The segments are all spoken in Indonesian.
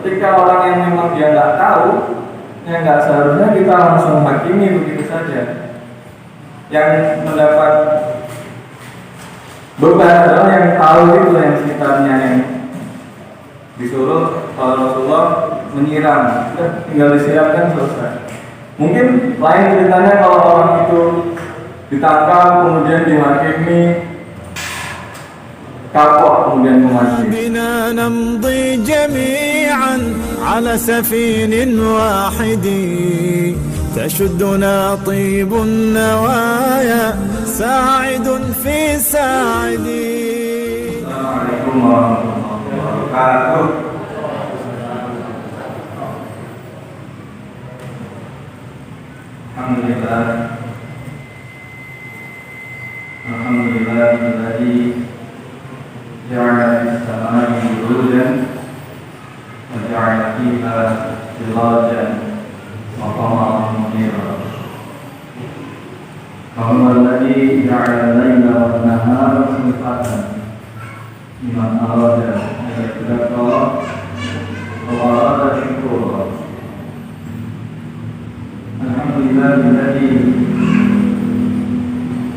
ketika orang yang memang dia nggak tahu, yang nggak seharusnya kita langsung hakimi begitu saja. Yang mendapat beban adalah yang tahu itu, yang sekitarnya, yang disuruh oleh Rasulullah menyiram, tinggal disiramkan selesai. Mungkin lain ceritanya kalau orang itu ditangkap kemudian dihakimi, kapok kemudian mati. بنا نمضي جميعا على سفين واحد تشدنا طيب النوايا ساعد في ساعد. Assalamualaikum warahmatullahi wabarakatuh. Alhamdulillah. Alhamdulillahilladzi ja'ala fis-samaa'i burujan wa ja'ala fiha sirajan wa qamaran munira. Wa huwa alladzi ja'ala al-laila wan-nahara khilfatan liman arada an yadhakkara wa arada syukura. Alhamdulillahilladzi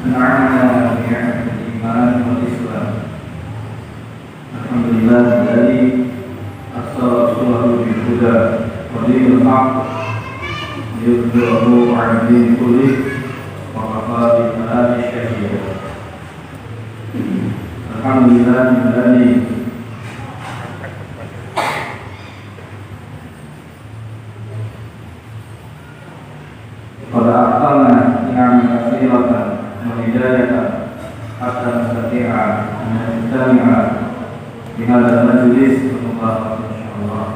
an'amana bi ni'matil iman wal islam. Alhamdulillahilladzi arsala rasulahu bil huda wa dinil haqq liyudhhirahu 'ala dini kullih wa kafa billahi shahida. Alhamdulillahilladzi qad a'tana ni'aman katsiratan wa hidayatan hatta nastati'a an nastami'a bi hadzal majlis insyaallah.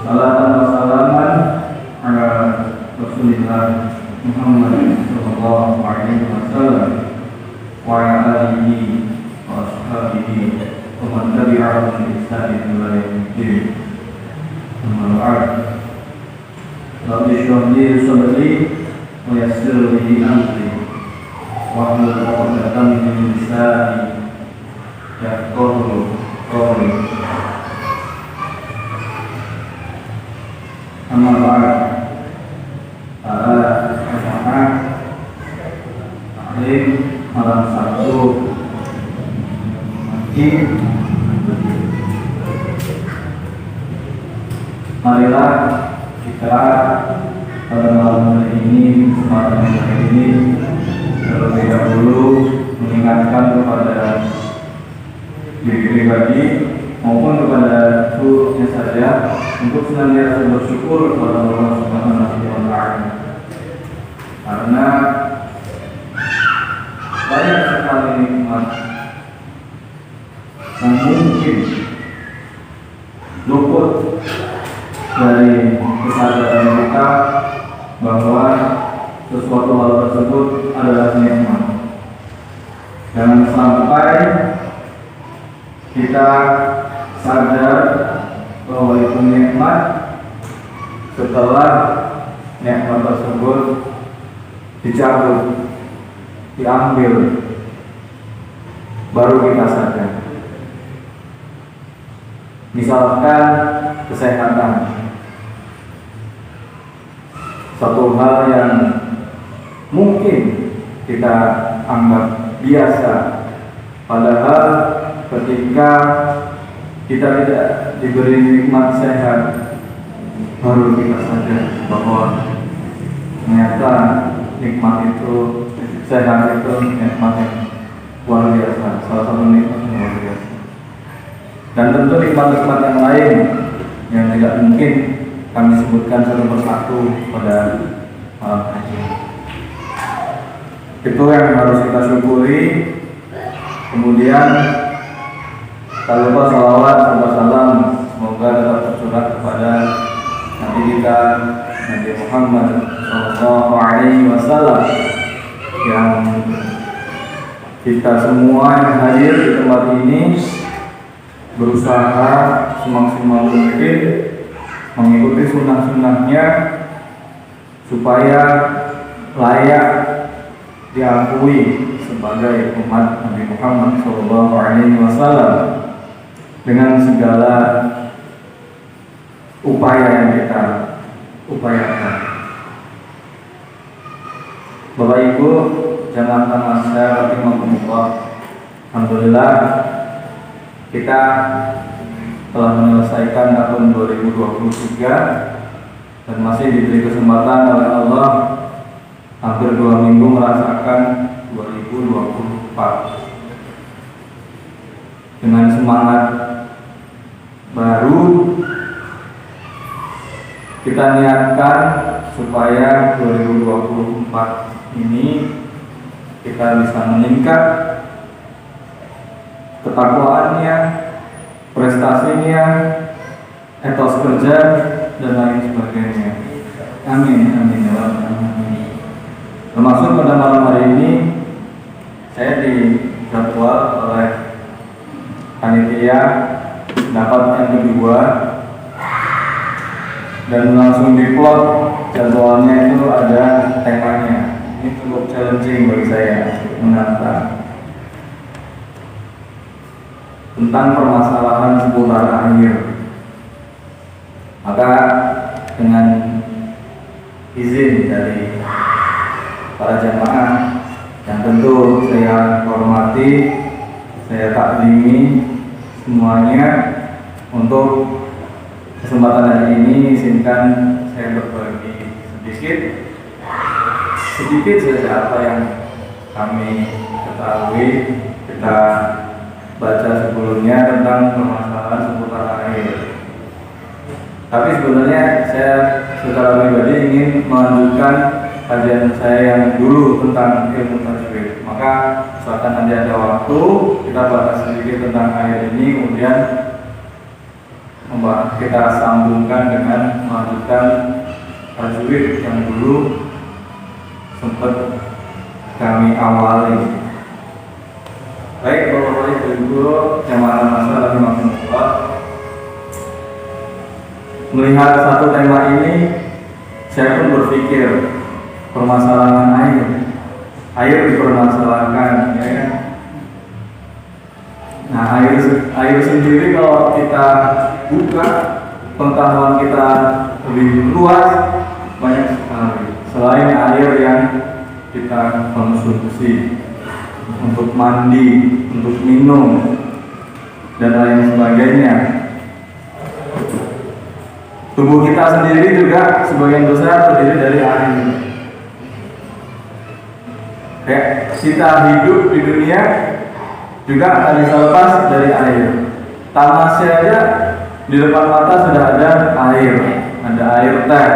Salatan wa salaman ala Rasulillah Muhammad sallallahu alaihi wasallam wa ala alihi wa ashabihi wa man tabi'ahum bi ihsan ila yaumil din. Amma ba'd. Rabbi shrah li sadri wa yassir li amri wahlul 'uqdatam min lisani yafqahu qawli. Amma ba'd. Para jamaah taklim malam Sabtu pagi, marilah kita pada malam hari ini, kesempatan hari ini terlebih dahulu mengingatkan kepada diri pribadi maupun kepada seluruhnya saja untuk senantiasa bersyukur kepada Allah Subhanahu wa Ta'ala, karena banyak sekali nikmat yang mungkin luput dari kesadaran kita bahwa sesuatu hal tersebut adalah nikmat. Jangan sampai kita sadar bahwa itu nikmat setelah nikmat tersebut dicabut, diambil, baru kita sadar. Misalkan kesehatan, satu hal yang mungkin kita anggap biasa, padahal ketika kita tidak diberi nikmat sehat, baru kita sadar bahwa ternyata nikmat itu, sehat itu nikmat yang luar biasa, salah satu nikmat yang luar biasa. Dan tentu nikmat-nikmat yang lain yang tidak mungkin kami sebutkan satu persatu pada malam hari ini. Itu yang harus kita syukuri. Kemudian tak lupa salawat serta salam semoga tetap tercurah kepada Nabi kita, Nabi Muhammad sallallahu alaihi wasallam, yang kita semua yang hadir di tempat ini berusaha semaksimal mungkin mengikuti sunnah-sunnahnya supaya layak diakui sebagai umat Nabi Muhammad sallallahu alaihi wasallam dengan segala upaya yang kita upayakan. Bapak Ibu, jamaah tamasya rahimakumullah, alhamdulillah kita telah menyelesaikan tahun 2023 dan masih diberi kesempatan oleh Allah hampir 2 minggu merasakan 2024 dengan semangat baru. Kita niatkan supaya 2024 ini kita bisa meningkat ketakwaannya, prestasinya, etos kerja dan lain sebagainya. Amin, amin, ya Rabbal. Termasuk pada malam hari ini saya dijadwal oleh panitia dapat yang kedua dan langsung diplot jadwalnya itu ada temanya. Ini cukup challenging bagi saya menata tentang permasalahan seputar air. Maka dengan izin dari para jamaah yang tentu saya hormati, saya taklimi semuanya, untuk kesempatan hari ini izinkan saya berbagi sedikit saja apa yang kami ketahui, kita baca sebelumnya tentang permasalahan seputar air. Tapi sebenarnya saya secara pribadi ingin melanjutkan kajian saya yang dulu tentang ilmu tajwid. Maka misalkan nanti ada waktu, kita bahas sedikit tentang air ini, kemudian kita sambungkan dengan melanjutkan tajwid yang dulu sempat kami awali. Baik, Bapak Ibu jamaah masalah rahimakumullah, melihat satu tema ini saya pun berpikir permasalahan air dipermasalahkan, ya kan? Nah, air sendiri kalau kita buka, pengetahuan kita lebih luas, banyak sekali. Selain air yang kita konsumsi untuk mandi, untuk minum, dan lain sebagainya, tubuh kita sendiri juga sebagian besar terdiri dari air. Kayak kita hidup di dunia juga akan bisa lepas dari air. Tamasya aja di depan mata sudah ada air teh.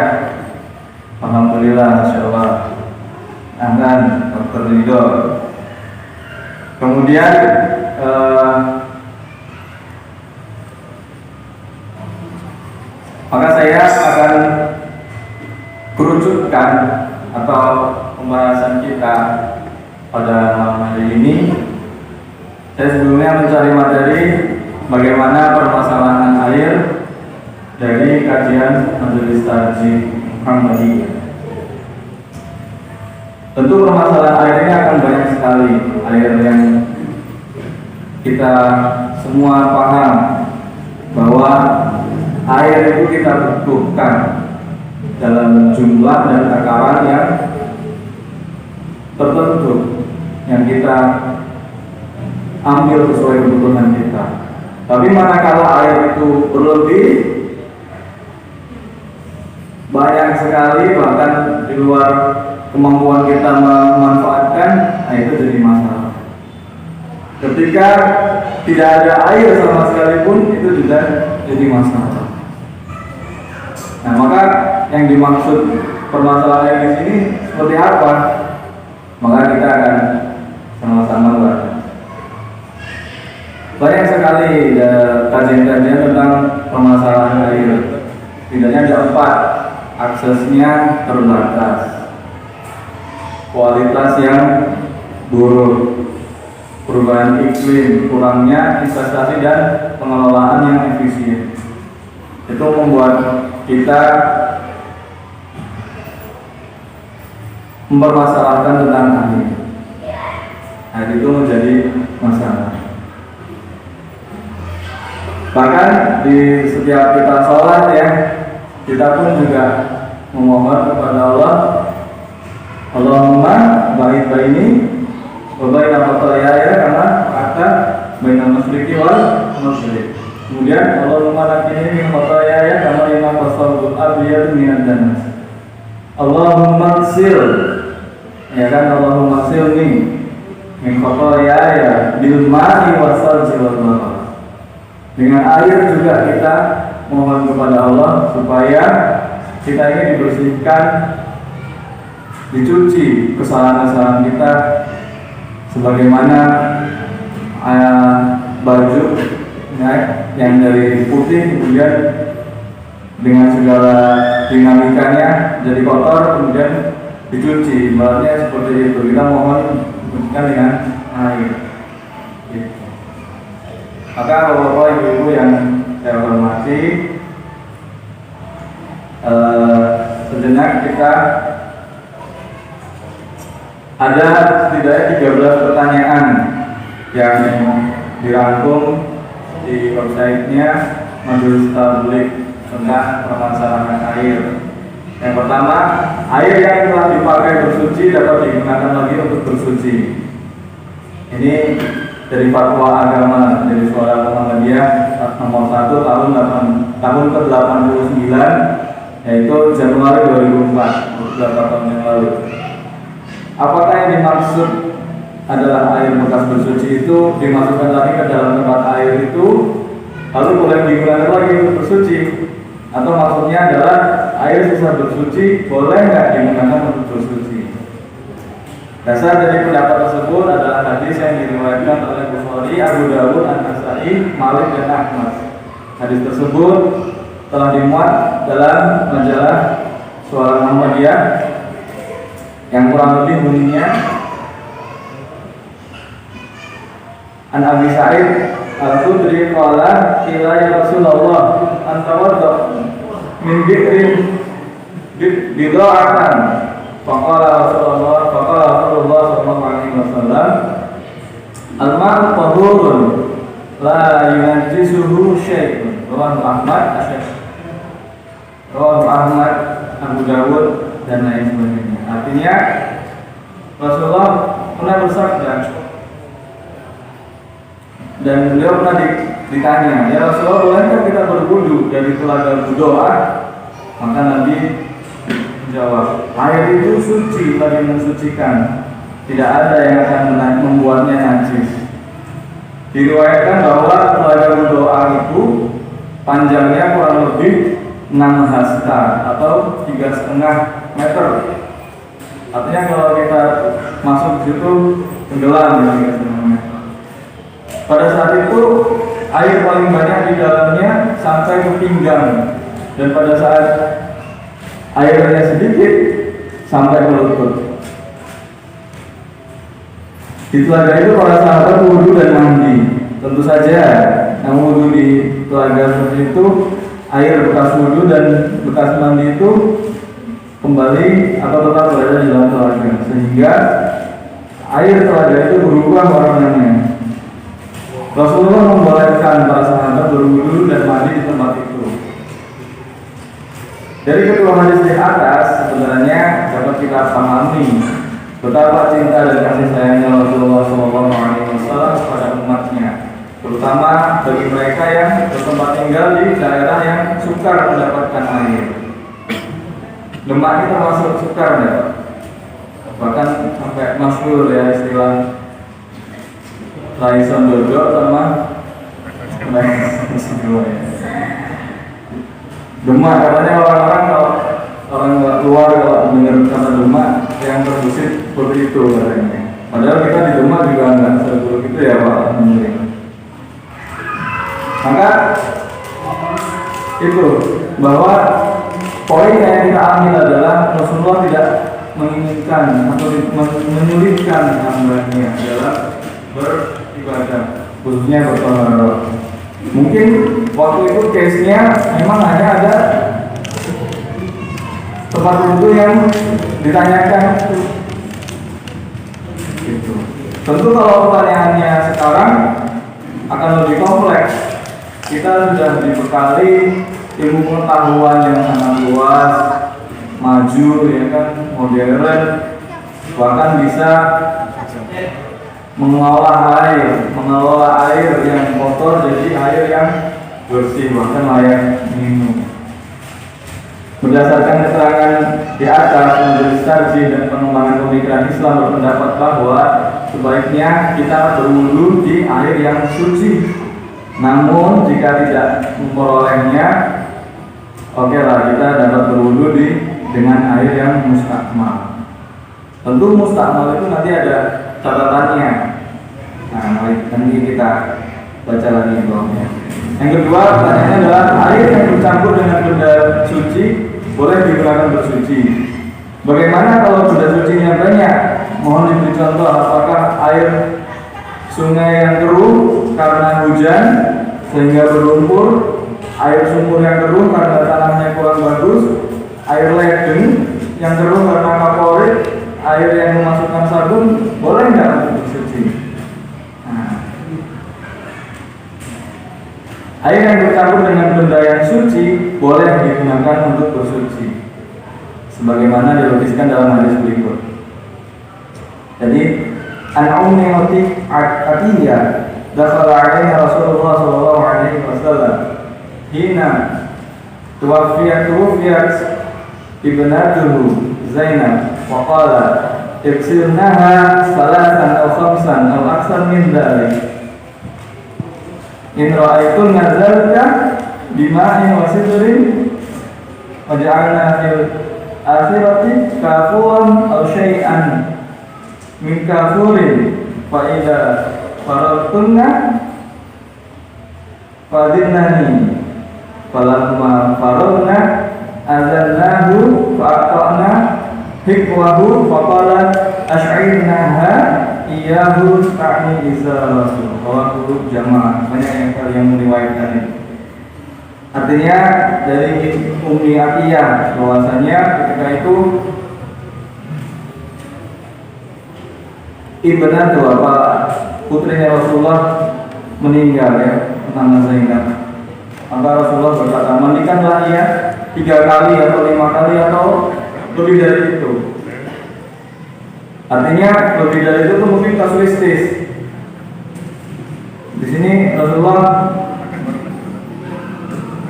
Alhamdulillah, Masya Allah. Aman, Dr. Ridho. Kemudian maka saya akan kerucutkan atau pembahasan kita pada malam hari ini. Saya sebelumnya mencari materi bagaimana permasalahan air dari kajian Majelis Tarjih Muhammadiyah. Tentu permasalahan air ini akan banyak sekali. Air yang kita semua paham bahwa air itu kita butuhkan dalam jumlah dan takaran yang tertentu, yang kita ambil sesuai kebutuhan kita. Tapi manakala air itu berlebih, banyak sekali, bahkan di luar kemampuan kita memanfaatkan, itu jadi masalah. Ketika tidak ada air sama sekali pun, itu juga jadi masalah. Nah, maka yang dimaksud permasalahan di sini seperti apa? Maka kita akan sama-sama bahas. Banyak sekali kajian-kajian tentang permasalahan air. Setidaknya ada 4. Aksesnya terbatas, kualitas yang buruk, perubahan iklim, kurangnya investasi dan pengelolaan yang efisien. Itu membuat kita mempermasalahkan tentang air. Air itu menjadi masalah. Bahkan di setiap kita sholat ya, kita pun juga memohon kepada Allah, Allahumma ba'id baini wa baina khataaya kama ba'adta bainal masyriqi wal maghrib. Kemudian Allahumma naqqini min khataaya kama yunqqa thawbul abyad minan danas. Allahumma ighsil, ya kan, Allahumma ighsilni min khataaya bil ma'i was-salji wal barad. Dengan air juga kita mohon kepada Allah supaya kita ini dibersihkan, dicuci kesalahan-kesalahan kita, sebagaimana baju ya, yang dari putih kemudian dengan segala dinamikanya jadi kotor kemudian dicuci, ibaratnya seperti itu. Kita mohon dibersihkan dengan air. Gitu. Maka bapak-bapak, ibu-ibu yang saya hormati, sejenak kita ada setidaknya 13 pertanyaan yang dirangkum di websitenya Majelis Tabligh tentang permasalahan air. Yang pertama, air yang telah dipakai bersuci dapat digunakan lagi untuk bersuci. Ini dari fatwa agama dari Suara Muhammadiyah nomor 1 tahun ke-89, yaitu Januari 2004, beberapa tahun yang lalu. Apakah yang dimaksud adalah air bekas bersuci itu dimasukkan lagi ke dalam tempat air itu lalu boleh digunakan lagi untuk bersuci, atau maksudnya adalah air sisa bersuci boleh nggak digunakan untuk bersuci? Dasar dari pendapat tersebut adalah hadis yang diriwayatkan oleh Bukhari, Abu Dawud, An-Nasa'i, Malik dan Ahmad. Hadis tersebut telah dimuat dalam majalah Suara Muhammadiyah yang kurang lebih bunyinya, An Abi Sa'id Al-Khudri qala qila ya Rasulullah antawadda min bi'rin bid'atan faqala Rasulullah sallallahu alaihi wasallam al-ma'u tahurun la yunajjisuhu syai'un. Rawahu Ahmad, Abu Dawud dan lain sebagainya. Artinya Rasulullah pernah bersabda dan beliau pernah ditanya, ya Rasulullah, bolehkah kita berwudu dari telaga Budoa? Maka Nabi menjawab, air itu suci bagi mensucikan, tidak ada yang akan membuatnya najis. Diriwayatkan bahwa telaga Budoa itu panjangnya kurang lebih 6 hasta atau 3,5 meter. Artinya kalau kita masuk di situ tenggelam ya, 3,5 meter. Pada saat itu air paling banyak di dalamnya sampai ke pinggang, dan pada saat airnya sedikit sampai ke lutut. Di telaga itu para sahabat wudhu dan mandi. Tentu saja yang wudhu di telaga seperti itu, air bekas wudhu dan bekas mandi itu kembali atau tetap berada di dalam telaga, sehingga air telaga itu berubah warnanya. Rasulullah membolehkan para sahabat berwudu dan mandi di tempat itu. Dari kedua hadis di atas sebenarnya dapat kita pahami betapa cinta dan kasih sayangnya Rasulullah SAW kepada umatnya, terutama bagi mereka yang bertempat tinggal di daerah yang sukar mendapatkan air. Demak itu termasuk sukar ya, bahkan sampai masyhur ya istilah Laison dodok sama Demak. Katanya orang-orang kalau orang luar kalau mendengar kata Demak yang terbesit seperti itu katanya. Padahal kita di Demak juga nggak seburuk itu ya Pak. Maka itu bahwa poin yang kita ambil adalah Rasulullah tidak menginginkan atau menyulitkan hambanya dalam beribadah, khususnya bertoharoh. Mungkin waktu itu case-nya memang hanya ada tempat wudhu yang ditanyakan gitu. Tentu kalau pertanyaannya sekarang akan lebih kompleks, kita sudah dibekali ilmu pengetahuan yang sangat luas, maju, ya kan, modern, bahkan bisa mengelola air yang kotor jadi air yang bersih, bahkan layak minum. Berdasarkan keterangan di atas, Majelis Tarjih dan Pengembangan Pemikiran Islam berpendapat bahwa sebaiknya kita berwudu di air yang suci. Namun jika tidak memperolehnya, oke lah, kita dapat berwudu dengan air yang mustakmal. Tentu mustakmal itu nanti ada catatannya. Nah, nanti kita baca lagi bawahnya. Yang kedua, pertanyaannya adalah air yang bercampur dengan benda suci boleh digunakan bersuci. Bagaimana kalau benda sucinya banyak? Mohon diberi contoh, apakah air sungai yang keruh karena hujan sehingga berlumpur, air sumur yang keruh karena tanahnya kurang bagus, air ledeng yang keruh karena kaporit, air yang memasukkan sabun, boleh nggak untuk bersuci? Air yang bercampur dengan benda yang suci boleh digunakan untuk bersuci, sebagaimana dilukiskan dalam hadis berikut. Jadi, An-Ummi Atiyah dakhala alaiha Rasulullah sallallahu alaihi wasallam hina tuwafiyat ibnatuhu Zainab wa qala iksilnaha salatan aw khamsan aw aksar min dhalik. In ra'aitun nazalta bima'in wa sidrin waj'alna fil akhirati kafuran aw syai'an min kafurin fa idza faragtunna fadinnani falamma faragna azalnahu fa'ata'na hikwahu faqala ash'irnaha iyahu ta'ni izalatu wawakuruh jamaah. Banyak yang meriwayatkan ini. Artinya dari Ummi Atiyah bahwasanya ketika itu ibnatu apa putrinya Rasulullah meninggal, ya, nama Zainab. Maka Rasulullah berkata, mandikanlah ia 3 kali atau 5 kali atau lebih dari itu. Artinya lebih dari itu mungkin kasuistis. Di sini Rasulullah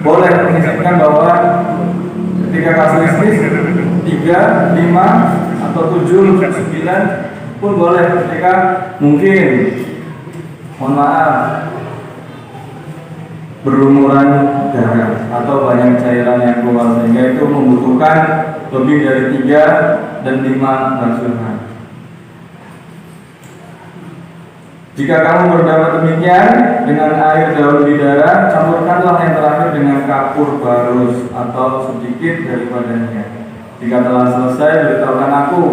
boleh mengisahkan bahwa ketika kasuistis 3, 5 atau 7, 9 pun boleh ketika mungkin, mohon maaf, berlumuran darah atau banyak cairan yang keluar sehingga itu membutuhkan lebih dari 3 dan 5 basuhan. Jika kamu berdapat demikian dengan air daun bidara, campurkanlah yang terakhir dengan kapur barus atau sedikit daripadanya. Jika telah selesai, beritahukan aku.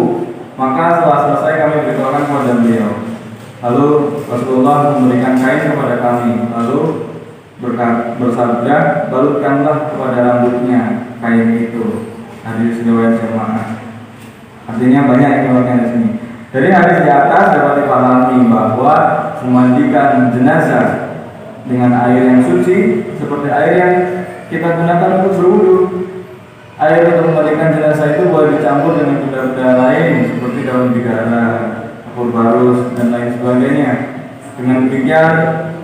Maka setelah selesai kami beritahukan kepada beliau. Lalu Rasulullah memberikan kain kepada kami. Lalu bersabda, balutkanlah kepada rambutnya kain itu. Hadis riwayat jamaah. Artinya banyak yang dilakukan di sini. Dari hadis di atas dapat dipahami bahwa memandikan jenazah dengan air yang suci seperti air yang kita gunakan untuk berwudu. Air untuk memandikan jenazah itu boleh dicampur dengan benda-benda lain seperti daun bidara, kapur barus dan lain sebagainya. Dengan demikian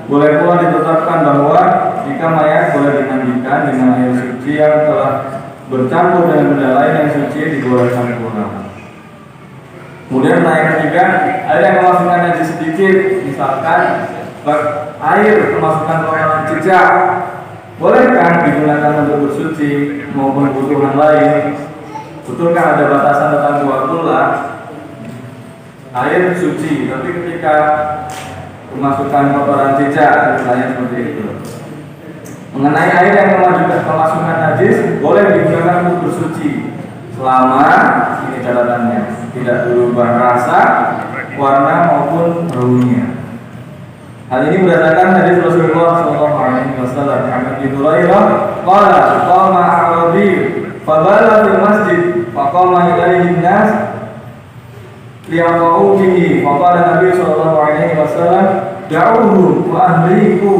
boleh pula ditetapkan bahwa jika mayat boleh dimandikan dengan air suci yang telah bercampur dengan benda lain yang suci dibolehkan pula. Kemudian naik ketiga, air yang memasukkan najis sedikit, misalkan air kemasukan kotoran jejak, boleh kan digunakan untuk bersuci maupun kebutuhan lain. Betulkan ada batasan tentang waktulah air suci, tapi ketika kemasukan kotoran jejak, misalnya seperti itu. Mengenai air yang kemasukan najis, boleh digunakan untuk bersuci selama ini catatannya tidak berubah rasa, warna maupun baunya. Hal ini berdasarkan hadis Rasulullah SAW. Ahmad bin Hurairah qala qama a'rabi fabala fil masjid faqama ilaihi an-nas liyaqa'u bihi faqala Nabi SAW da'uhu wa ahliku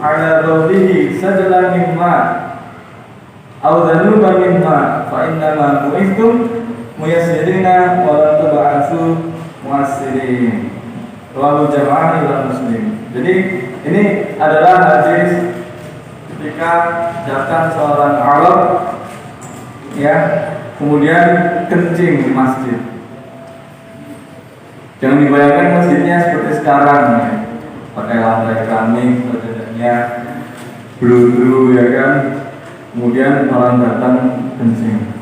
ala rawdihi sajlan mimma aw dhanuban mimma fa innama bu'ithtum muyassirina wa lam tub'atsu mu'assirin. Rawahu jama'ah ila Muslim. Jadi ini adalah hadis ketika datang seorang Arab ya, kemudian kencing di masjid. Jangan dibayangkan masjidnya seperti sekarang ya, pakai lantai keramik, dadanya bludru ya kan, kemudian orang datang kencing.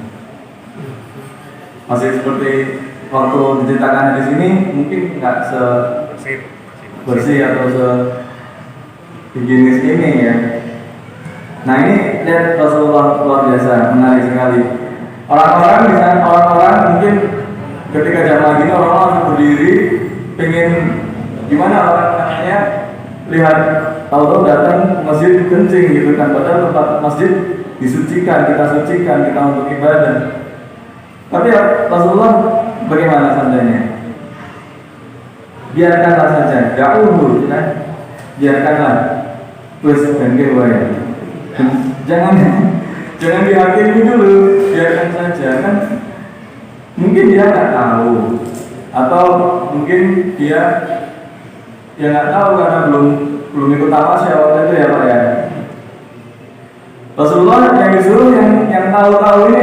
Masih seperti waktu diceritakan di sini, mungkin nggak bersih atau higienis ini ya. Nah ini lihat Rasulullah luar biasa, menarik sekali. Orang-orang mungkin ketika jamaah gini orang-orang berdiri, pengen gimana orang namanya lihat tahu-tahu datang masjid kencing gitu kan, padahal tempat masjid disucikan, kita untuk ibadah. Tapi Rasulullah bagaimana sabdanya? Biarkanlah saja, da'uhu kan? Biarkanlah. Terus dan ya. Jangan dihakimi dulu, biarkan saja kan. Mungkin dia nggak tahu, atau mungkin dia nggak tahu karena belum ikut tamasya waktu itu ya Pak ya. Rasulullah yang disuruh yang tahu-tahu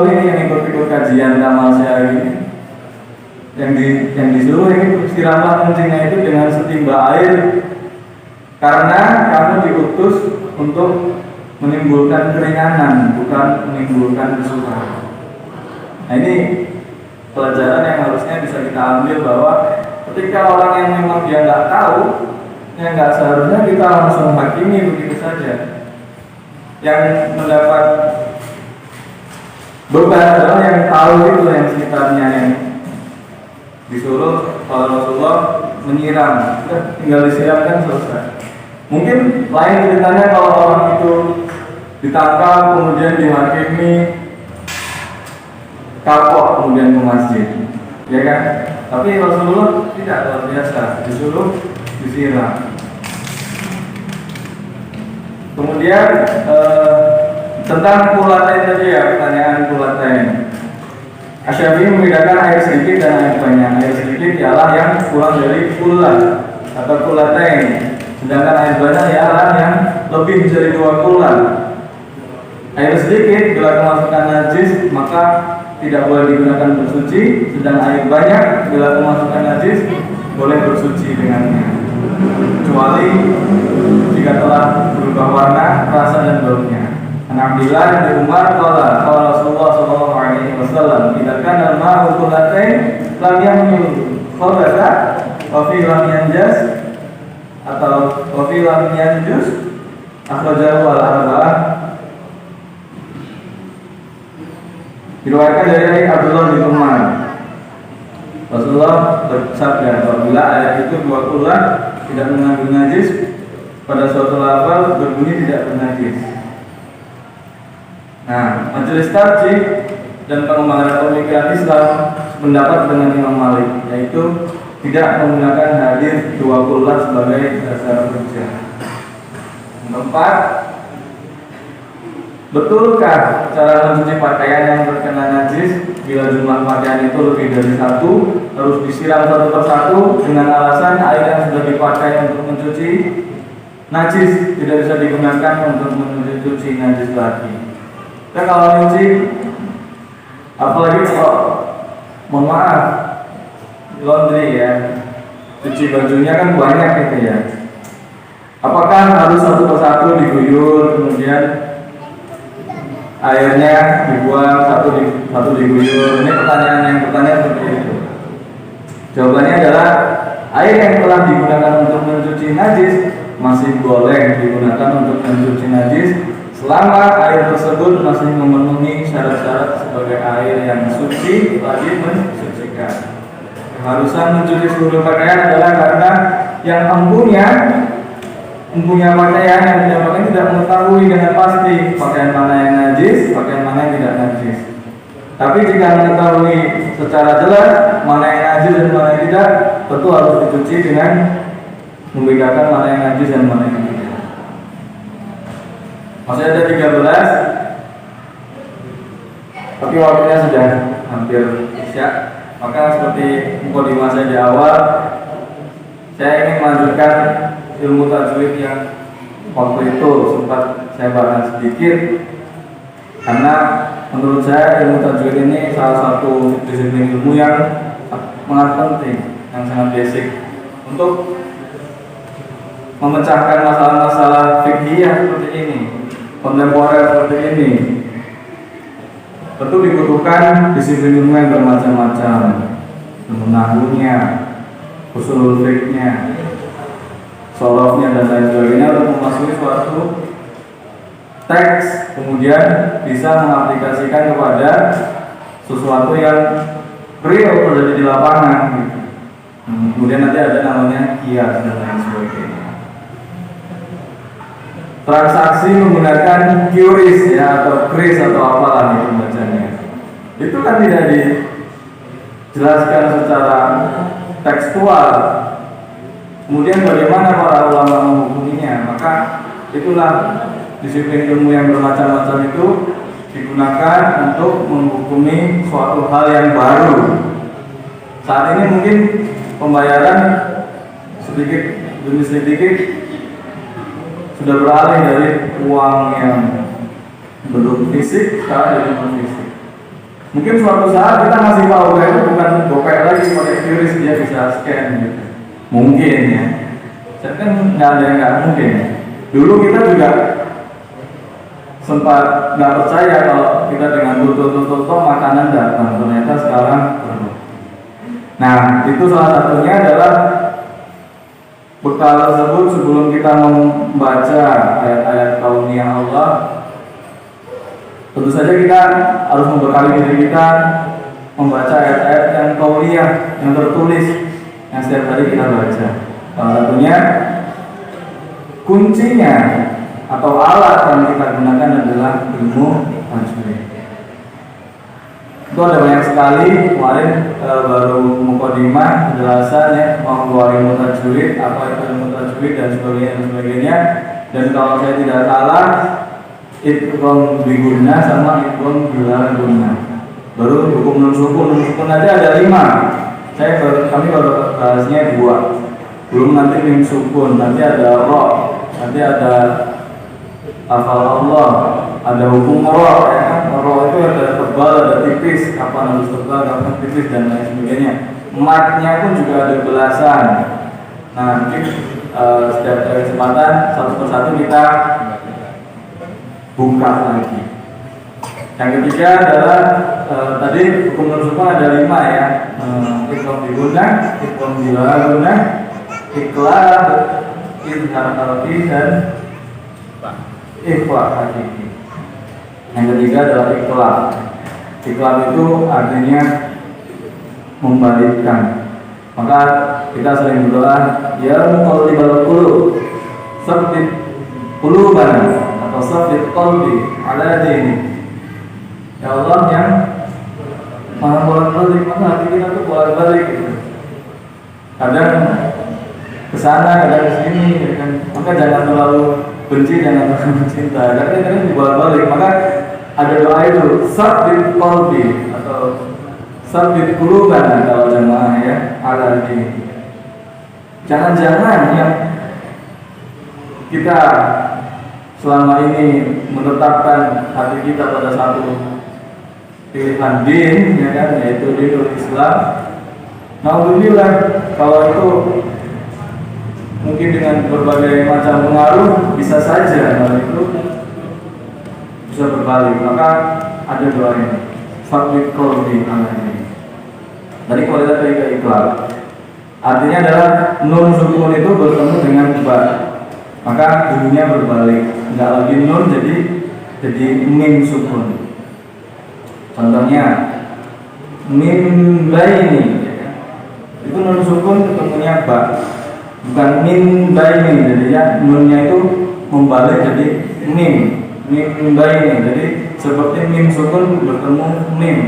ini yang ikut kajian tamasya ini, yang disuruh ini siramlah kencingnya itu dengan setimba air, karena kamu diutus untuk menimbulkan keringanan, bukan menimbulkan kesukaran. Nah ini pelajaran yang harusnya bisa kita ambil, bahwa ketika orang yang memang dia nggak tahu, yang nggak seharusnya kita langsung hakimi begitu saja. Yang mendapat beban adalah yang tahu itu, yang sekitarnya, yang disuruh oleh Rasulullah menyiram, tinggal disiram kan selesai. Mungkin lain ceritanya kalau orang itu ditangkap kemudian dihakimi, kapok kemudian ke masjid, ya kan? Tapi Rasulullah tidak, luar biasa, disuruh disiram. Kemudian tentang kulatain tadi ya, pertanyaan kulatain. Asy-Syafi'i membedakan air sedikit dan air banyak. Air sedikit ialah yang kurang dari kulah atau kulatain, sedangkan air banyak ialah yang lebih dari 2 kulah. Air sedikit bila kemasukan najis maka tidak boleh digunakan bersuci, sedang air banyak bila kemasukan najis boleh bersuci dengannya, kecuali jika telah berubah warna, rasa dan baunya. Alhamdulillah di Umar qala Rasulullah sallallahu alaihi wasallam, "Idza kana al-ma'u qullatain lam yahmil khabatha wa fi lam yanjas atau wa fi lam yanjus." Akhrajahu al-arba'ah. Diriwayatkan dari Abdullah bin Umar, Rasulullah bersabda, apabila air itu 2 kulah tidak mengandung najis, pada suatu lafal berbunyi tidak bernajis. Nah, Majelis Tarjih dan Pengembangan Pemikiran Islam mendapat dengan Imam Malik, yaitu tidak menggunakan hadis 2 kulah sebagai dasar hujjah. Keempat, betulkah cara mencuci pakaian yang terkena najis bila jumlah pakaian itu lebih dari 1 harus disiram satu persatu dengan alasan air yang sudah dipakai untuk mencuci najis tidak bisa digunakan untuk mencuci najis lagi? Kita kalau nyuci, apalagi kalau mohon maaf laundry ya, cuci bajunya kan banyak gitu ya. Apakah harus satu persatu diguyur, kemudian airnya dibuang satu diguyur? Ini pertanyaan seperti itu. Jawabannya adalah air yang telah digunakan untuk mencuci najis masih boleh digunakan untuk mencuci najis selama air tersebut masih memenuhi syarat-syarat sebagai air yang suci wajib mensucikan. Keharusan mencuci seluruh pakaian adalah karena yang empunya pakaian yang tidak pakai tidak mengetahui dengan pasti pakaian mana yang najis, pakaian mana yang tidak najis. Tapi jika mengetahui secara jelas mana yang najis dan mana yang tidak, tentu harus dicuci dengan membedakan mana yang najis dan mana yang tidak. Masih ada 13, tapi waktunya sudah hampir isya. Maka seperti mukadimah saya di awal, saya ingin melanjutkan ilmu tajwid yang waktu itu sempat saya bahas sedikit, karena menurut saya ilmu tajwid ini salah satu disiplin ilmu yang sangat penting, yang sangat basic untuk memecahkan masalah-masalah fiqhiyah seperti ini, kontemporer seperti ini. Tentu dibutuhkan disiplin ilmu yang bermacam-macam, ilmu nahwunya, ushul fiqhnya, sholofnya dan lain sebagainya untuk memasuki suatu teks, kemudian bisa mengaplikasikan kepada sesuatu yang real terjadi di lapangan gitu. Kemudian nanti ada namanya kias dan lain sebagainya. Transaksi menggunakan QRIS ya, atau QRIS atau apalah itu bacanya. Itu kan tidak dijelaskan secara tekstual. Kemudian bagaimana para ulama menghukuminya? Maka itulah disiplin ilmu yang bermacam-macam itu digunakan untuk menghukumi suatu hal yang baru. Saat ini mungkin pembayaran sedikit demi sedikit sudah beralih dari uang yang bentuk fisik ke non fisik. Mungkin suatu saat kita masih tahu itu bukan gopay lagi, pakai QRIS dia bisa scan gitu. Mungkin ya. Saya kan nggak ada yang nggak mungkin. Dulu kita juga sempat nggak percaya kalau kita dengan tutup makanan datang. Ternyata sekarang perlu. Nah, itu salah satunya adalah bekal tersebut sebelum kita membaca ayat-ayat kauniyah Allah. Tentu saja kita harus membekali diri kita membaca ayat-ayat yang kauniyah, yang tertulis, yang setiap hari kita baca. Salah satunya kuncinya atau alat yang kita gunakan adalah ilmu tajwid. Itu ada banyak sekali. Kemarin baru mukadimah penjelasan ya, mengenai ilmu tajwid, apa itu ilmu tajwid dan sebagainya. Dan kalau saya tidak salah, idgham biguna sama idgham bila guna. Baru hukum nun sukun aja ada 5. Kami baru bahasnya 2. Belum nanti mim sukun, nanti ada ro, nanti ada hafal Allah, ada hukum ro ya. Ro itu ada tebal, ada tipis, kapan harus tebal, kapan tipis dan lain sebagainya. Matnya pun juga ada belasan. Nah, mungkin setiap kesempatan satu persatu kita buka lagi. Yang ketiga adalah tadi hukum nusukun ada 5 ya. Idgham biguna, idgham bila guna, iqlab, izhar qalbi dan ikhfa hakiki. Yang ketiga adalah iqlab. Iqlab itu artinya membalikkan. Maka kita sering berdoa, ya muqallibal qulub, tsabbit qulubana atau tsabbit qalbi ala dinik. Ya Allah yang maha bolak-balik, maka hati kita tuh bolak-balik gitu. Kadang kesana, kadang kesini, kan? Maka jangan terlalu benci, jangan terlalu cinta. Kadang-kadang dibolak-balik. Maka ada doa itu, tsabbit qalbi atau tsabbit qulubana kalau jamaah ya, ala dinik. Jangan-jangan yang kita selama ini menetapkan hati kita pada satu pilihan din, ya kan, yaitu dinul Islam. Alhamdulillah kalau itu mungkin dengan berbagai macam pengaruh bisa saja hal itu bisa berbalik. Maka ada doa ini, fatwid qalbi alaihi. Tadi kualitas dari ikhlas artinya adalah nun sukun itu bertemu dengan ba, maka bunyinya berbalik, nggak lagi nun jadi mim sukun. Contohnya mim baini, itu nun sukun ketemunya ba, bukan mim baini. Jadi ya nunnya itu membalik jadi mim baini. Jadi seperti mim sukun bertemu mim.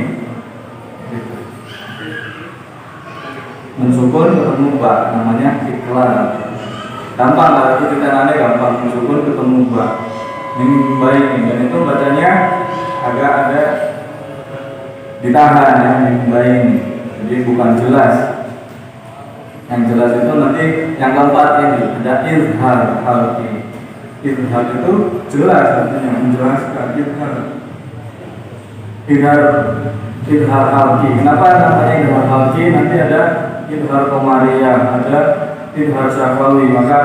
Nun sukun ketemu ba, namanya ikhlas. Gampang kalau itu kita nanya gampang, nun sukun ketemu ba. min baini, dan itu bacanya agak ada ditahan ya, min baini, jadi bukan jelas. Yang jelas itu nanti yang keempat ini ada izhar halqi. Izhar itu jelas artinya menjelaskan, izhar halqi. Kenapa namanya izhar halqi? Nanti ada izhar qamariyah, ada izhar syafawi, maka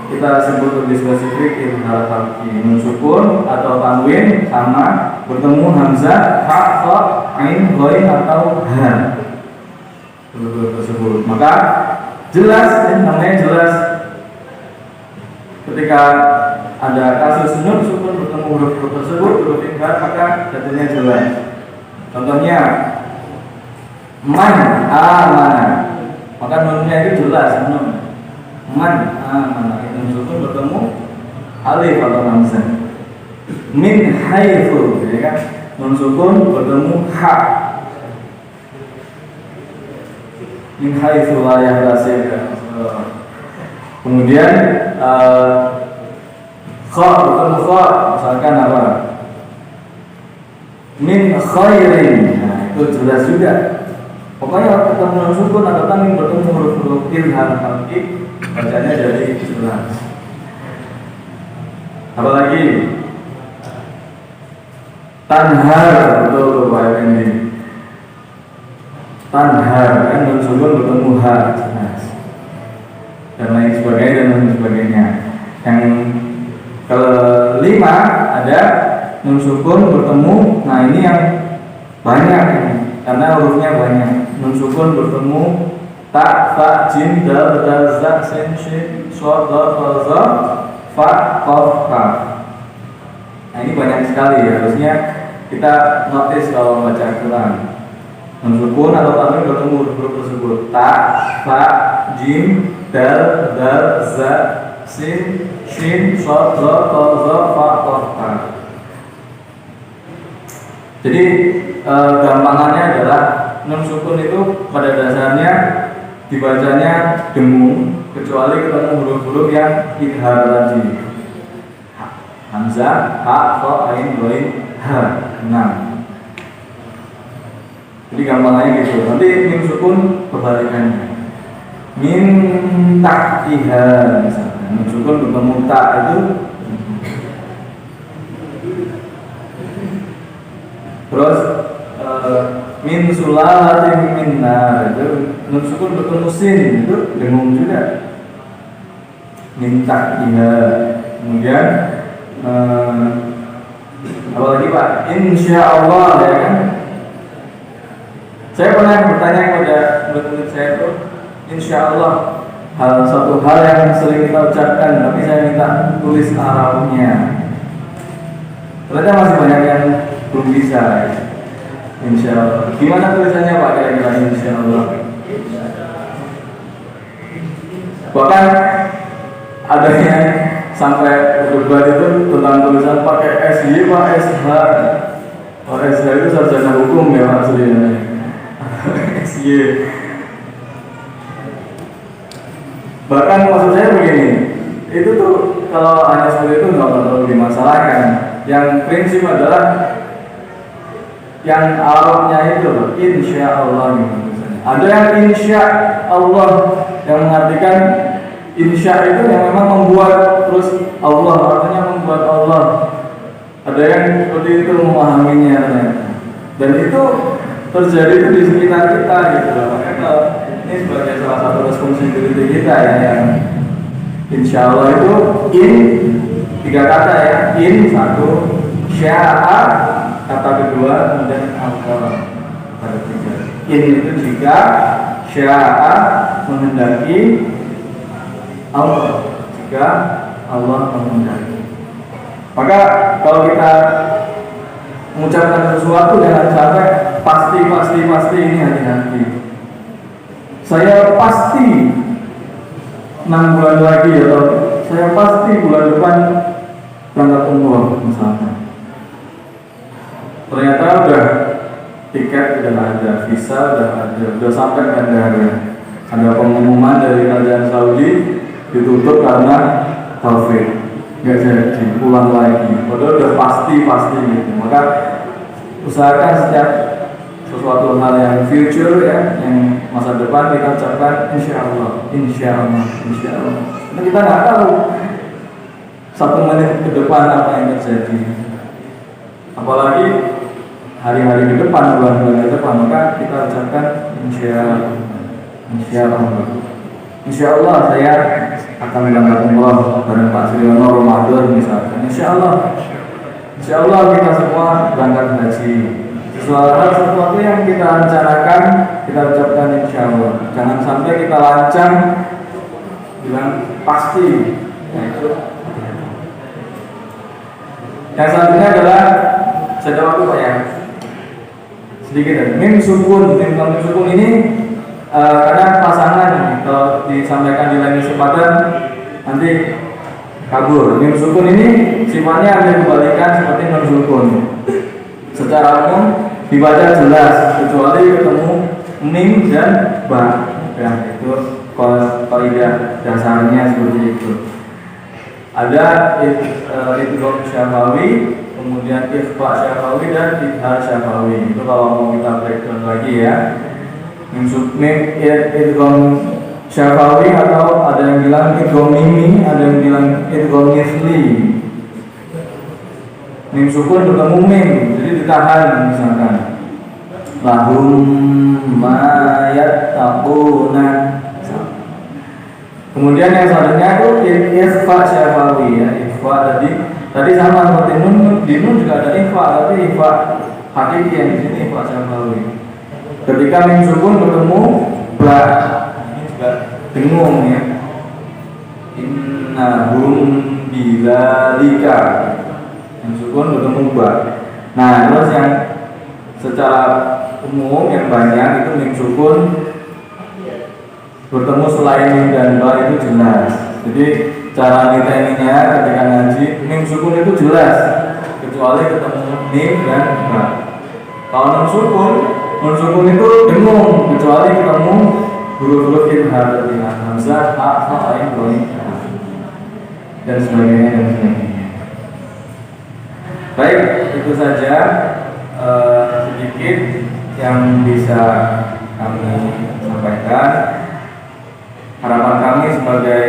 kita sebut lebih spesifik izhar halqi. Nun sukun atau tanwin sama bertemu hamzah, ha, fa, ain, ghain atau ha tersebut, maka jelas, namanya jelas. Ketika ada kasus nun sukun bertemu huruf tersebut, huruf izhar, maka jadinya jelas. Contohnya man amana, maka nunnya itu jelas, nun man amana, nun sukun bertemu alif atau hamzah. Min haitsu, ya kan, nun sukun bertemu ha. Min haitsu la yahtasib. Kemudian kha bertemu kha, misalkan apa? Min khairin. Nah, itu jelas juga. Pokoknya ketemu nun sukun atau tanwin bertemu huruf-huruf izhar halqi, bacanya jadi jelas. Apalagi tanhar, betul Pak Effendi. Tanhar kan nun sukun bertemu ha, dan lain sebagainya. Yang kelima ada nun sukun bertemu, nah ini yang banyak ini, karena hurufnya banyak. Nun sukun bertemu ta, fa, jim, dal, za, sin, shin, shad, dal, za, fa, qaf, kaf. Nah ini banyak sekali ya, harusnya kita notice kalau baca Al-Quran. Nun sukun atau tanwin bertemu huruf tersebut, ta, fa, jim, dal, za, sin, shin, shad, dal, za, fa, qaf, kaf. Jadi gampangannya adalah nun sukun itu pada dasarnya dibacanya dengung, kecuali ketemu huruf-huruf yang izhar tadi, hamzah, ha, fa, ain, ghain, ha, 6. Jadi gampangannya gitu. Nanti nun sukun kebalikannya, min tahtiha misalnya, nun sukun bertemu ta itu. Terus min sulalatin min nar, itu nun sukun bertemu sin, itu dengung juga, min tahtiha. Kemudian apalagi Pak, insyaallah, ya kan. Saya pernah bertanya kepada murid-murid saya itu, insyaallah satu hal yang sering kita ucapkan, tapi saya minta tulis Arabnya. Ternyata masih banyak yang belum bisa ya. Insyaallah. Gimana tulisannya Pak kira-kira insyaallah? Bahkan ada yang sampai berdebat itu tentang tulisan pakai SY Pak, SH. Oh, SH itu sarjana hukum ya maksudnya. SY. Bahkan maksud saya begini, itu tuh kalau hanya seperti itu nggak perlu dimasalahkan. Yang prinsip adalah yang Arabnya itu loh, insya Allah gitu misalnya. Ada yang insya Allah yang mengartikan insya itu yang memang membuat terus Allah, artinya membuat Allah. Ada yang seperti itu memahaminya ternyata. Dan itu terjadi itu di sekitar kita gitu loh. Makanya kalau ini sebagai salah satu responsibility kita ya, yang insya Allah itu in, 3 kata ya, in 1, sya'a kata kedua, kemudian Allah kata ketiga. In itu jika, sya'a menghendaki, Allah jika Allah menghendaki. Maka kalau kita mengucapkan sesuatu jangan sampai pasti ini hati-hati. Saya pasti 6 bulan lagi atau saya pasti bulan depan berangkat umroh misalnya. Ternyata udah tiket udah ada, visa udah ada, udah sampai bandara. Ada pengumuman dari kerajaan Saudi ditutup karena COVID. nggak jadi ulang lagi. Padahal udah pasti gitu. Maka usahakan setiap sesuatu hal yang future ya, yang masa depan kita ucapkan insya Allah. Karena kita nggak tahu 1 menit ke depan apa yang terjadi. Apalagi hari-hari ke depan, bulan-bulan ke depan, maka kita ucapkan insya Allah saya akan melakukan umrah bareng Pak Suryono Ramadan misalkan. Insya Allah kita semua berangkat haji. Sesuatu yang kita rencanakan kita ucapkan insya Allah. Jangan sampai kita lancang bilang pasti. Nah, itu yang selanjutnya adalah saya waktu Pak ya. Sedikit ya. Mim sukun ini kadang pasangan kalau disampaikan di lain kesempatan nanti kabur. Mim sukun ini sifatnya ada kebalikan seperti non sukun. Secara umum dibaca jelas kecuali ketemu mim dan ba. Ya, itu kaidah dasarnya seperti itu. Ada idgham syafawi, kemudian ikhfa syafawi dan idhar syafawi. Itu kalau mau kita breakdown lagi ya. Idgham syafawi atau ada yang bilang idgham mimi, ada yang bilang idgham misli. Mim sukun ketemu mim, jadi ditahan misalkan. Lahum ma yattaquna. Kemudian yang selanjutnya itu ikhfa syafawi ya. Ikhfa tadi sama seperti nun, di nun juga ada ikhfa, tapi ikhfa hakiki yang di sini ikhfa syafawi. Ketika mim sukun ketemu ba, ini juga bingung ya. Innahum bidzalika. Mim sukun ketemu ba. Nah, terus yang secara umum yang banyak itu mim sukun bertemu selain mim dan ba itu jelas. Jadi cara nitainya ketika ngaji mim sukun itu jelas kecuali ketemu mim dan ba. Kalau non sukun itu bingung kecuali ketemu huruf-huruf idhar tadi hamzah, ha, ain, doi dan sebagainya. Baik, itu saja sedikit yang bisa kami sampaikan. Harapan kami sebagai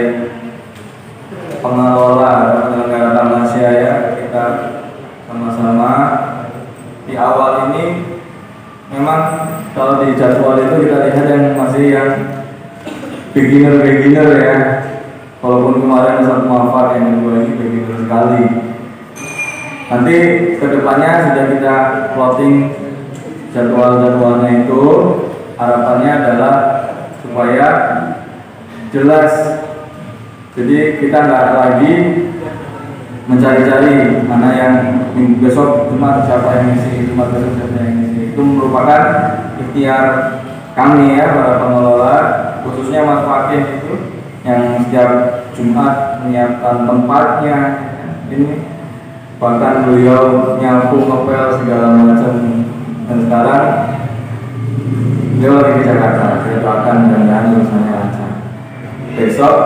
pengelola atau penyelenggara tamasya ya, kita sama-sama di awal ini memang kalau di jadwal itu kita lihat yang masih yang beginner ya. Walaupun kemarin satu mahfad yang kedua ini beginner sekali. Nanti kedepannya sudah kita plotting jadwal-jadwalnya itu. Harapannya adalah supaya jelas. Jadi kita nggak lagi mencari-cari mana yang besok Jumat siapa yang ngisi, Jumat besok siapa yang ngisi. Itu merupakan ikhtiar kami ya para pengelola, khususnya Mas Fakih itu yang setiap Jumat menyiapkan tempatnya ini, bahkan beliau nyapu ngepel segala macam. Dan sekarang beliau lagi di Jakarta, saya doakan mudah-mudahan urusannya lancar besok.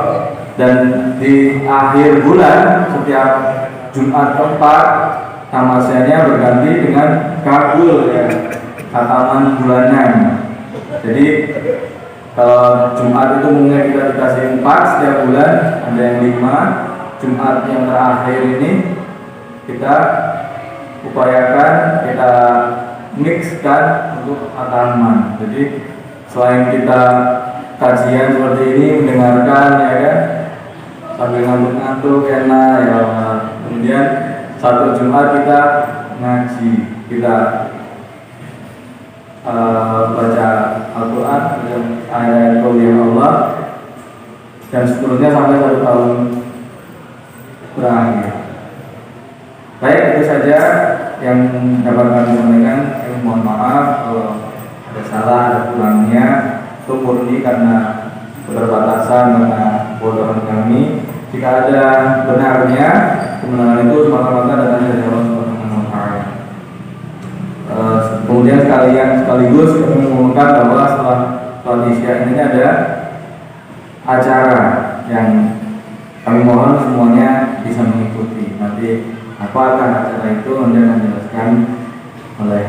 Dan di akhir bulan setiap Jumat keempat tamasyanya berganti dengan kabul ya, khataman bulanan. Jadi kalau Jumat itu mungkin kita dikasih 4 setiap bulan, ada yang 5. Jumat yang terakhir ini kita upayakan kita mixkan untuk khataman. Jadi selain kita kajian seperti ini mendengarkan ya kan, sambil ngantuk-ngantuk enak ya. Kemudian satu Jumat kita ngaji, kita baca Al-Quran dan ayat Qawliya Allah, dan seterusnya sampai 1 tahun berakhir. Baik, itu saja yang dapat kami sampaikan. Mohon maaf kalau ada salah, ada kurangnya. Itu murni karena keterbatasan, karena bodohan kami. Jika ada benarnya, kebenaran itu semata-mata datang dari Allah Subhanahu wa Ta'ala. Kemudian sekaligus kami mengumumkan bahwa setelah sholat Isya ini ada acara yang kami mohon semuanya bisa mengikuti. nanti apa akan acara itu nanti akan dijelaskan oleh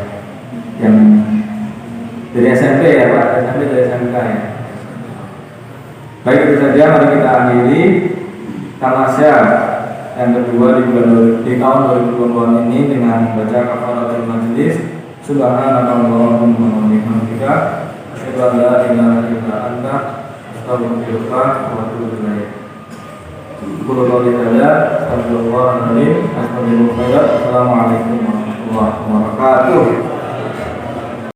yang dari SMP ya Pak, SMP dari SMK ya. Baik, itu saja, mari kita akhiri tamasya yang kedua di tahun 2020 ini dengan membaca kafaratul majelis. Subhanallahumma wa bihamdika asyhadu an la ilaha illa anta astaghfiruka wa atubu ilaik. Assalamualaikum warahmatullahi wabarakatuh.